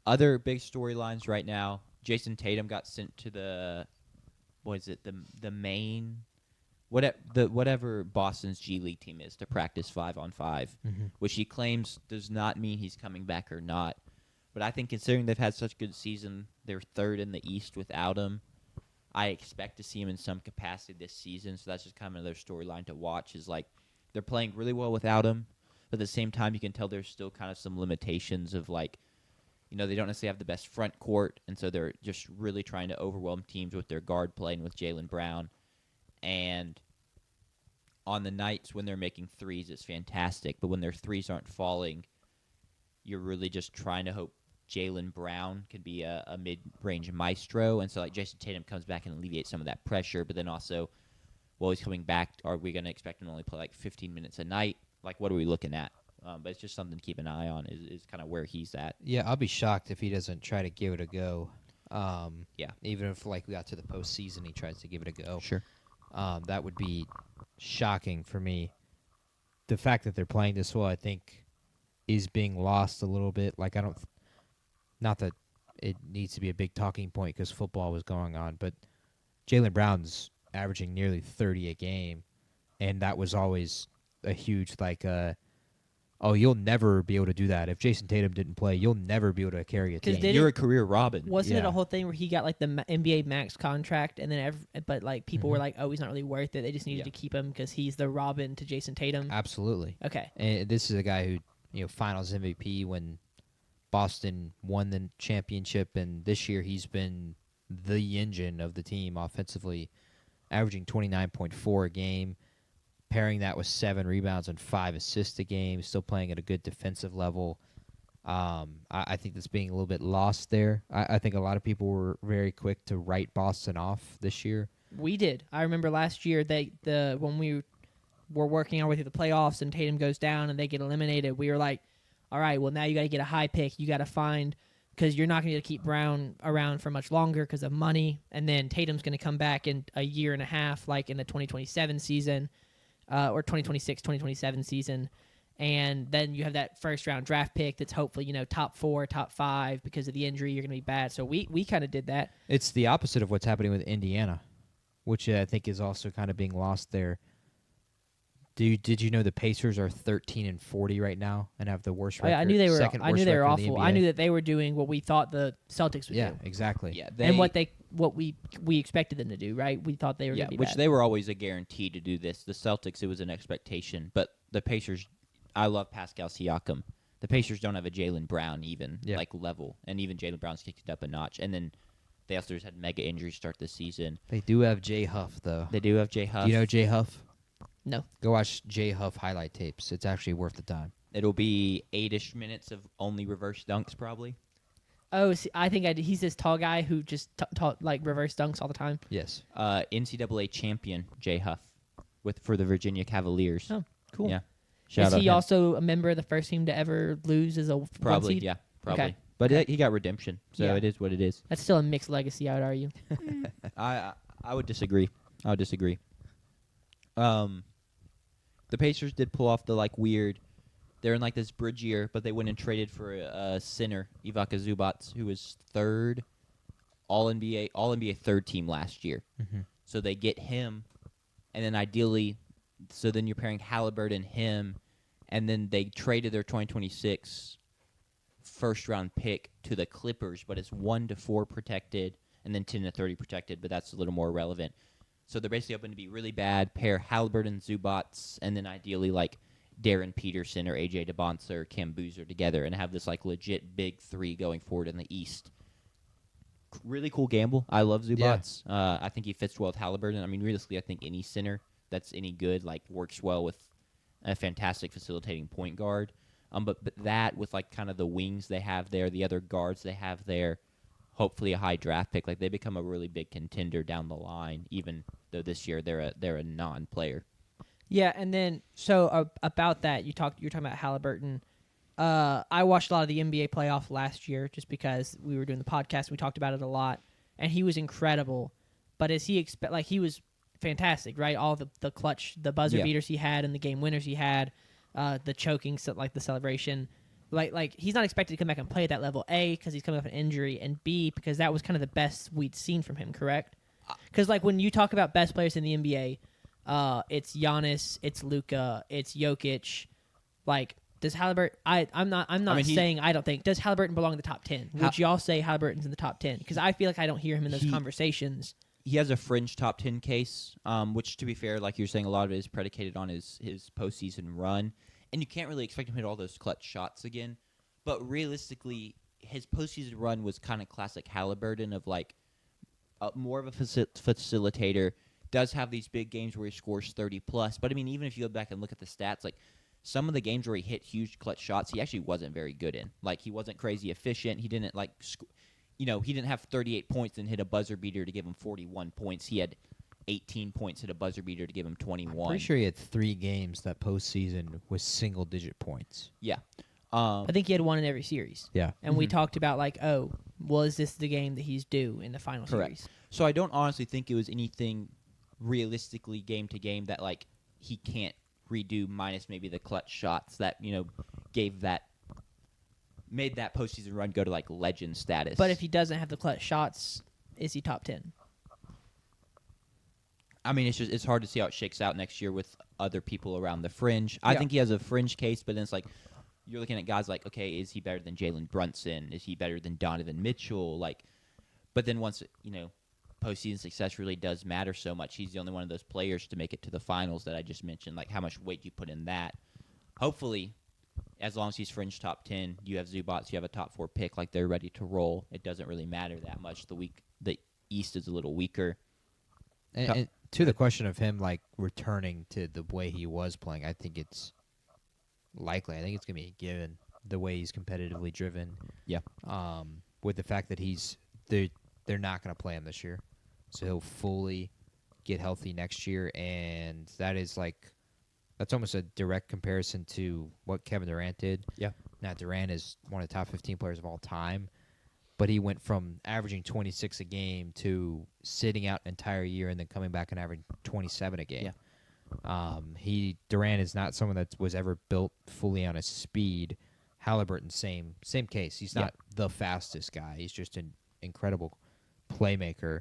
Other big storylines right now. Jason Tatum got sent to the main whatever Boston's G League team is to practice 5-on-5, which he claims does not mean he's coming back or not. But I think considering they've had such a good season, they're third in the East without him. I expect to see him in some capacity this season, so that's just kind of their storyline to watch. Is like they're playing really well without him, but at the same time, you can tell there's still kind of some limitations of like, they don't necessarily have the best front court, and so they're just really trying to overwhelm teams with their guard playing with Jaylen Brown. And on the nights when they're making threes, it's fantastic, but when their threes aren't falling, you're really just trying to hope Jaylen Brown could be a mid-range maestro, and so like Jason Tatum comes back and alleviates some of that pressure, but then also, while he's coming back, are we going to expect him to only play like 15 minutes a night? Like, what are we looking at? But it's just something to keep an eye on is kind of where he's at. Yeah, I'll be shocked if he doesn't try to give it a go. Yeah. Even if like we got to the postseason, he tries to give it a go. Sure. That would be shocking for me. The fact that they're playing this well, I think, is being lost a little bit. Like, not that it needs to be a big talking point because football was going on, but Jaylen Brown's averaging nearly 30 a game, and that was always a huge, like, you'll never be able to do that. If Jason Tatum didn't play, you'll never be able to carry a team. You're a career Robin. Wasn't it a whole thing where he got like the NBA max contract, and then but like people were like, "Oh, he's not really worth it." They just needed to keep him because he's the Robin to Jason Tatum. Absolutely. Okay. And this is a guy who, Finals MVP when Boston won the championship, and this year he's been the engine of the team offensively, averaging 29.4 a game. Pairing that with 7 rebounds and 5 assists a game, still playing at a good defensive level. I think that's being a little bit lost there. I think a lot of people were very quick to write Boston off this year. We did. I remember last year when we were working our way through the playoffs and Tatum goes down and they get eliminated, we were like, all right, well, now you got to get a high pick. You got to find, because you're not going to keep Brown around for much longer because of money. And then Tatum's going to come back in a year and a half, like in the 2027 season. Or 2026, 2027 season, and then you have that first-round draft pick that's hopefully, top 4, top 5 because of the injury. You're going to be bad. So we kind of did that. It's the opposite of what's happening with Indiana, which I think is also kind of being lost there. Did you know the Pacers are 13-40 right now and have the worst record? I knew they were. I knew they were awful. I knew that they were doing what we thought the Celtics would do. Yeah, exactly. Yeah, and what we expected them to do, right? We thought they were going to be which bad. they were always a guarantee to do this. The Celtics, it was an expectation, but the Pacers, I love Pascal Siakam. The Pacers don't have a Jaylen Brown level, and even Jaylen Brown's kicked it up a notch. And then they also just had mega injuries start the season. They do have Jay Huff, though. They do have Jay Huff. Do you know Jay Huff? No. Go watch Jay Huff highlight tapes. It's actually worth the time. It'll be 8-ish minutes of only reverse dunks, probably. Oh, see, I think he's this tall guy who just taught like reverse dunks all the time. Yes. NCAA champion Jay Huff for the Virginia Cavaliers. Oh, cool. Yeah. Is he also a member of the first team to ever lose as a probably? 1 seed? Yeah, probably. Okay. But he got redemption, so it is what it is. That's still a mixed legacy, I would argue. I would disagree. The Pacers did pull off the weird. They're in this bridge year, but they went and traded for a center, Ivica Zubac, who was third All NBA third team last year. Mm-hmm. So they get him, and then ideally, so then you're pairing Halliburton, him, and then they traded their 2026 first round pick to the Clippers, but it's 1-4 protected, and then 10-30 protected, but that's a little more relevant. So they're basically hoping to be really bad, pair Halliburton, Zubac, and then ideally Darren Peterson or AJ DeBonsa or Cam Boozer together and have this legit big 3 going forward in the East. Really cool gamble. I love Zubac. Yeah. I think he fits well with Halliburton. I mean, realistically, I think any center that's any good works well with a fantastic facilitating point guard. But that with kind of the wings they have there, the other guards they have there, hopefully a high draft pick, they become a really big contender down the line. Even though this year they're a non-player. Yeah, and then so about that, you're talking about Halliburton. I watched a lot of the NBA playoff last year just because we were doing the podcast. We talked about it a lot, and he was incredible. But as he he was fantastic, right? All the clutch, the buzzer beaters he had, and the game winners he had, the choking, the celebration. like he's not expected to come back and play at that level. A, because he's coming off an injury, and B, because that was kind of the best we'd seen from him. Correct? Because like when you talk about best players in the NBA, it's Giannis, it's Luka, it's Jokic. Like, does Halliburton? I'm not saying I don't think. Does Halliburton belong in the top 10? Would y'all say Halliburton's in the top 10? Because I feel like I don't hear him in those conversations. He has a fringe top 10 case, which, to be fair, like you're saying, a lot of it is predicated on his postseason run. And you can't really expect him to hit all those clutch shots again. But realistically, his postseason run was kind of classic Halliburton of, like, more of a facilitator, does have these big games where he scores 30-plus. But, I mean, even if you go back and look at the stats, like, some of the games where he hit huge clutch shots, he actually wasn't very good in. Like, he wasn't crazy efficient. He didn't, like, he didn't have 38 points and hit a buzzer beater to give him 41 points. He had 18 points, hit a buzzer beater to give him 21. Pretty sure he had 3 games that postseason was single-digit points. Yeah. I think he had one in every series. Yeah. And we talked about, like, was this the game that he's due in the final Correct. series? So I don't honestly think it was anything realistically game to game that, like, he can't redo minus maybe the clutch shots that, made that postseason run go to, like, legend status. But if he doesn't have the clutch shots, is he top 10? I mean, it's hard to see how it shakes out next year with other people around the fringe. I think he has a fringe case, but then it's like you're looking at guys like, okay, is he better than Jalen Brunson? Is he better than Donovan Mitchell? Like, but then once postseason success really does matter so much, he's the only one of those players to make it to the finals that I just mentioned. Like, how much weight you put in that? Hopefully, as long as he's fringe top 10, you have Zubats, you have a top 4 pick, like they're ready to roll. It doesn't really matter that much. The East is a little weaker. And to the question of him, like, returning to the way he was playing, I think it's likely. I think it's going to be a given, the way he's competitively driven. Yeah. With the fact that they're not going to play him this year. So he'll fully get healthy next year, and that's almost a direct comparison to what Kevin Durant did. Yeah. Now, Durant is one of the top 15 players of all time, but he went from averaging 26 a game to sitting out an entire year and then coming back and averaging 27 a game. Yeah. Durant is not someone that was ever built fully on his speed. Halliburton, same case. He's not the fastest guy. He's just an incredible playmaker.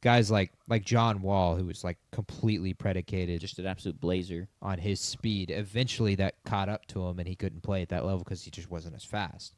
Guys like John Wall, who was like completely predicated Just an absolute blazer. on his speed. Eventually, that caught up to him, and he couldn't play at that level because he just wasn't as fast.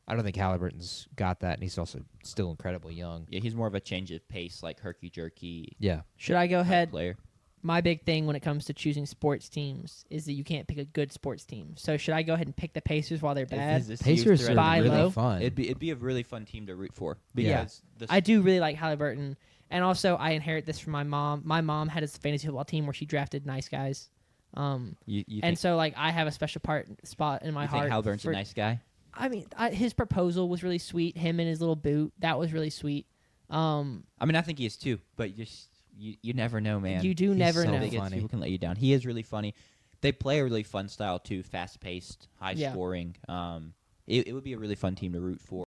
I don't think Halliburton's got that, and he's also still incredibly young. Yeah, he's more of a change of pace, like herky-jerky Yeah. Should I go ahead? player. My big thing when it comes to choosing sports teams is that you can't pick a good sports team. So should I go ahead and pick the Pacers while they're bad? Is this Pacers year's are Buy threat? really low. fun. It'd be a really fun team to root for. Yeah. Because I do really like Halliburton. And also, I inherit this from my mom. My mom had a fantasy football team where she drafted nice guys. you And think, so, like, I have a special spot in my you heart. think Halliburton's for- a nice guy? I mean, his proposal was really sweet. Him and his little boot, that was really sweet. I mean, I think he is too, but you never know, man. You do never so know. Bigots, funny. people can let you down. He is really funny. They play a really fun style too, fast-paced, high-scoring. It would be a really fun team to root for.